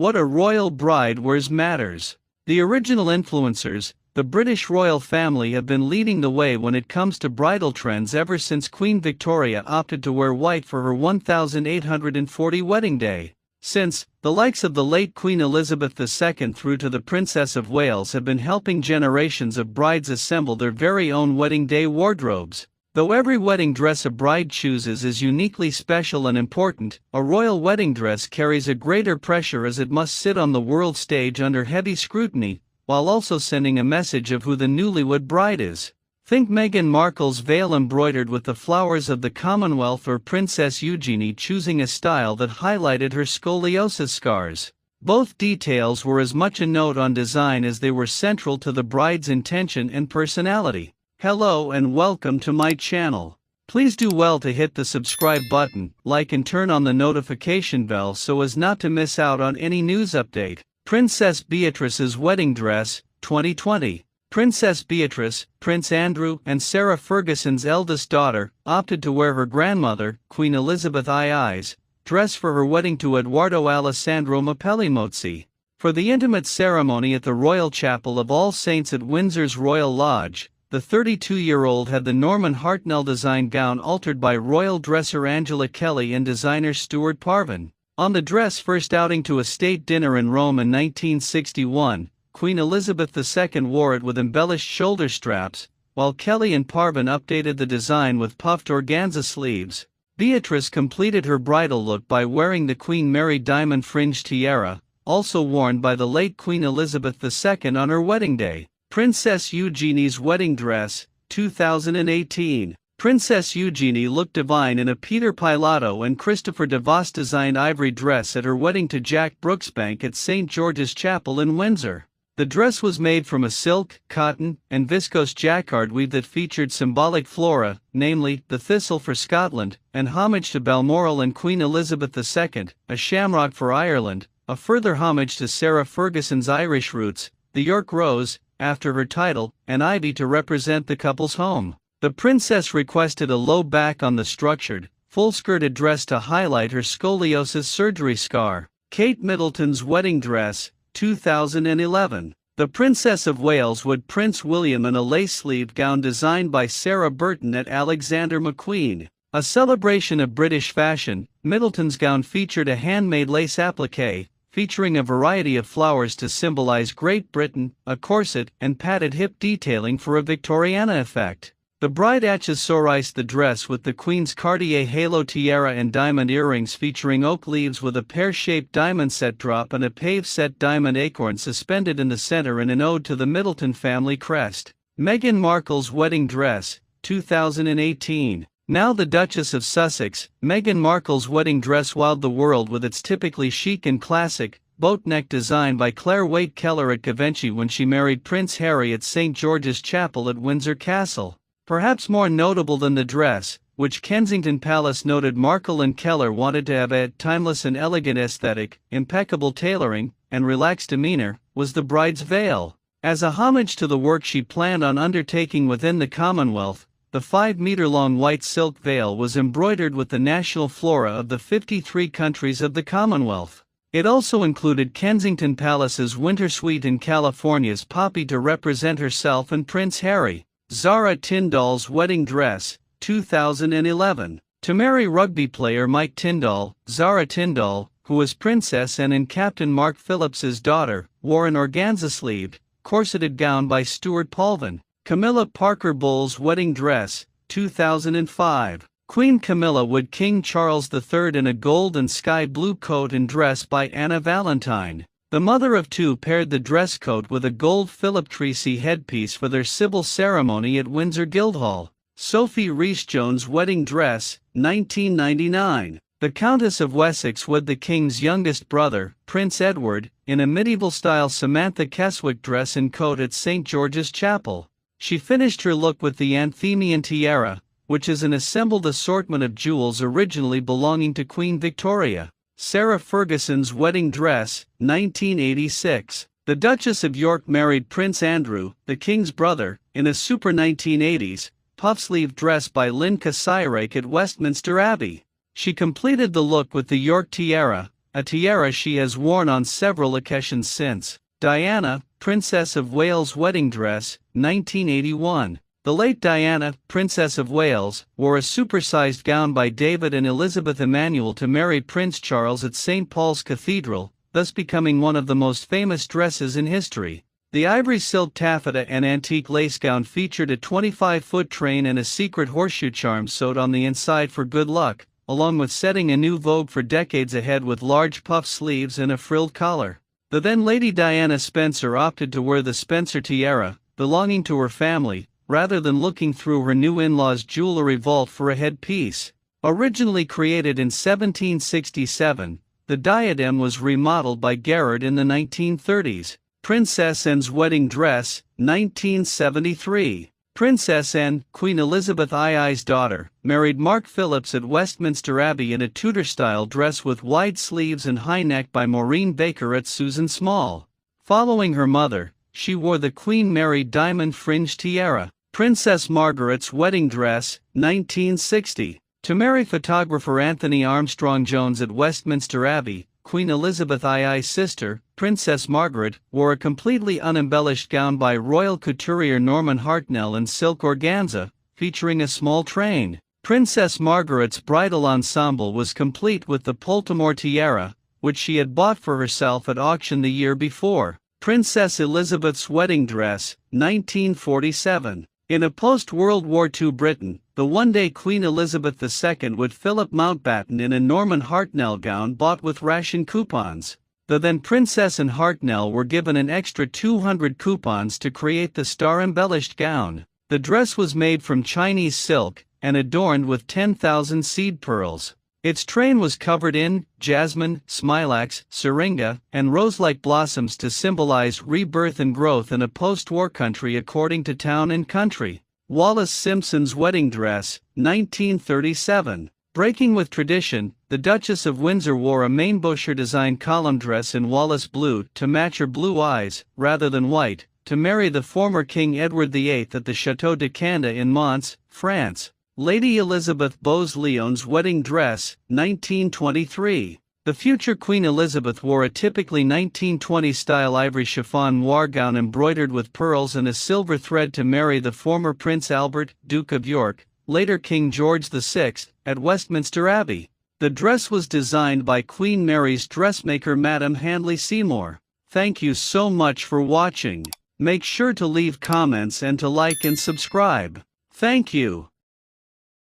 What a royal bride wears matters. The original influencers, the British royal family, have been leading the way when it comes to bridal trends ever since Queen Victoria opted to wear white for her 1840 wedding day. Since, the likes of the late Queen Elizabeth II through to the Princess of Wales have been helping generations of brides assemble their very own wedding day wardrobes. Though every wedding dress a bride chooses is uniquely special and important, a royal wedding dress carries a greater pressure as it must sit on the world stage under heavy scrutiny, while also sending a message of who the newlywed bride is. Think Meghan Markle's veil embroidered with the flowers of the Commonwealth, or Princess Eugenie choosing a style that highlighted her scoliosis scars. Both details were as much a note on design as they were central to the bride's intention and personality. Hello and welcome to my channel. Please do well to hit the subscribe button, like and turn on the notification bell so as not to miss out on any news update. Princess Beatrice's wedding dress, 2020. Princess Beatrice, Prince Andrew and Sarah Ferguson's eldest daughter, opted to wear her grandmother, Queen Elizabeth II's, dress for her wedding to Edoardo Alessandro Mozzi. For the intimate ceremony at the Royal Chapel of All Saints at Windsor's Royal Lodge, the 32-year-old had the Norman Hartnell-designed gown altered by royal dresser Angela Kelly and designer Stuart Parvin. On the dress first outing to a state dinner in Rome in 1961, Queen Elizabeth II wore it with embellished shoulder straps, while Kelly and Parvin updated the design with puffed organza sleeves. Beatrice completed her bridal look by wearing the Queen Mary diamond fringed tiara, also worn by the late Queen Elizabeth II on her wedding day. Princess Eugenie's wedding dress, 2018. Princess Eugenie looked divine in a Peter Pilotto and Christopher DeVos designed ivory dress at her wedding to Jack Brooksbank at St. George's Chapel in Windsor. The dress was made from a silk, cotton, and viscose jacquard weave that featured symbolic flora, namely, the thistle for Scotland, and homage to Balmoral and Queen Elizabeth II, a shamrock for Ireland, a further homage to Sarah Ferguson's Irish roots, the York Rose, after her title, and ivy to represent the couple's home. The princess requested a low back on the structured, full-skirted dress to highlight her scoliosis surgery scar. Kate Middleton's wedding dress, 2011. The Princess of Wales wed Prince William in a lace-sleeved gown designed by Sarah Burton at Alexander McQueen. A celebration of British fashion, Middleton's gown featured a handmade lace applique, featuring a variety of flowers to symbolize Great Britain, a corset, and padded hip detailing for a Victoriana effect. The bride accessorized the dress with the Queen's Cartier halo tiara and diamond earrings featuring oak leaves with a pear-shaped diamond set drop and a pave-set diamond acorn suspended in the center in an ode to the Middleton family crest. Meghan Markle's wedding dress, 2018. Now the Duchess of Sussex, Meghan Markle's wedding dress wowed the world with its typically chic and classic, boat-neck design by Claire Waite Keller at Givenchy when she married Prince Harry at St. George's Chapel at Windsor Castle. Perhaps more notable than the dress, which Kensington Palace noted Markle and Keller wanted to have a timeless and elegant aesthetic, impeccable tailoring, and relaxed demeanor, was the bride's veil. As a homage to the work she planned on undertaking within the Commonwealth, the 5-meter-long white silk veil was embroidered with the national flora of the 53 countries of the Commonwealth. It also included Kensington Palace's winter suite and California's poppy to represent herself and Prince Harry. Zara Tindall's wedding dress, 2011. To marry rugby player Mike Tindall, Zara Tindall, who was princess and in Captain Mark Phillips's daughter, wore an organza-sleeved, corseted gown by Stuart Parvin. Camilla Parker Bowles' wedding dress, 2005. Queen Camilla wed King Charles III in a gold and sky blue coat and dress by Anna Valentine. The mother of two paired the dress coat with a gold Philip Treacy headpiece for their civil ceremony at Windsor Guildhall. Sophie Rhys-Jones' wedding dress, 1999. The Countess of Wessex wed the King's youngest brother, Prince Edward, in a medieval-style Samantha Keswick dress and coat at St. George's Chapel. She finished her look with the Anthemian tiara, which is an assembled assortment of jewels originally belonging to Queen Victoria. Sarah Ferguson's wedding dress, 1986. The Duchess of York married Prince Andrew, the King's brother, in a super 1980s, puff-sleeve dress by Lynn Kasairek at Westminster Abbey. She completed the look with the York tiara, a tiara she has worn on several occasions since. Diana, Princess of Wales wedding dress, 1981. The late Diana, Princess of Wales, wore a supersized gown by David and Elizabeth Emanuel to marry Prince Charles at St. Paul's Cathedral, thus becoming one of the most famous dresses in history. The ivory silk taffeta and antique lace gown featured a 25-foot train and a secret horseshoe charm sewed on the inside for good luck, along with setting a new vogue for decades ahead with large puff sleeves and a frilled collar. The then Lady Diana Spencer opted to wear the Spencer tiara, belonging to her family, rather than looking through her new in-law's jewelry vault for a headpiece. Originally created in 1767, the diadem was remodeled by Gerard in the 1930s. Princess Anne's wedding dress, 1973. Princess Anne, Queen Elizabeth II's daughter, married Mark Phillips at Westminster Abbey in a Tudor-style dress with wide sleeves and high neck by Maureen Baker at Susan Small. Following her mother, she wore the Queen Mary diamond fringe tiara. Princess Margaret's wedding dress, 1960. To marry photographer Anthony Armstrong Jones at Westminster Abbey, Queen Elizabeth II's sister, Princess Margaret, wore a completely unembellished gown by royal couturier Norman Hartnell in silk organza, featuring a small train. Princess Margaret's bridal ensemble was complete with the Poltimore tiara, which she had bought for herself at auction the year before. Princess Elizabeth's wedding dress, 1947. In a post-World War II Britain, the one-day Queen Elizabeth II with Philip Mountbatten in a Norman Hartnell gown bought with ration coupons. The then Princess and Hartnell were given an extra 200 coupons to create the star-embellished gown. The dress was made from Chinese silk and adorned with 10,000 seed pearls. Its train was covered in jasmine, smilax, syringa, and rose-like blossoms to symbolize rebirth and growth in a post-war country according to Town and Country. Wallis Simpson's wedding dress, 1937. Breaking with tradition, the Duchess of Windsor wore a Mainbocher-designed column dress in Wallis blue to match her blue eyes, rather than white, to marry the former King Edward VIII at the Château de Canda in Mons, France. Lady Elizabeth Bowes-Lyon's wedding dress, 1923. The future Queen Elizabeth wore a typically 1920s-style ivory chiffon noir gown embroidered with pearls and a silver thread to marry the former Prince Albert, Duke of York, later King George VI, at Westminster Abbey. The dress was designed by Queen Mary's dressmaker Madame Handley Seymour. Thank you so much for watching. Make sure to leave comments and to like and subscribe. Thank you.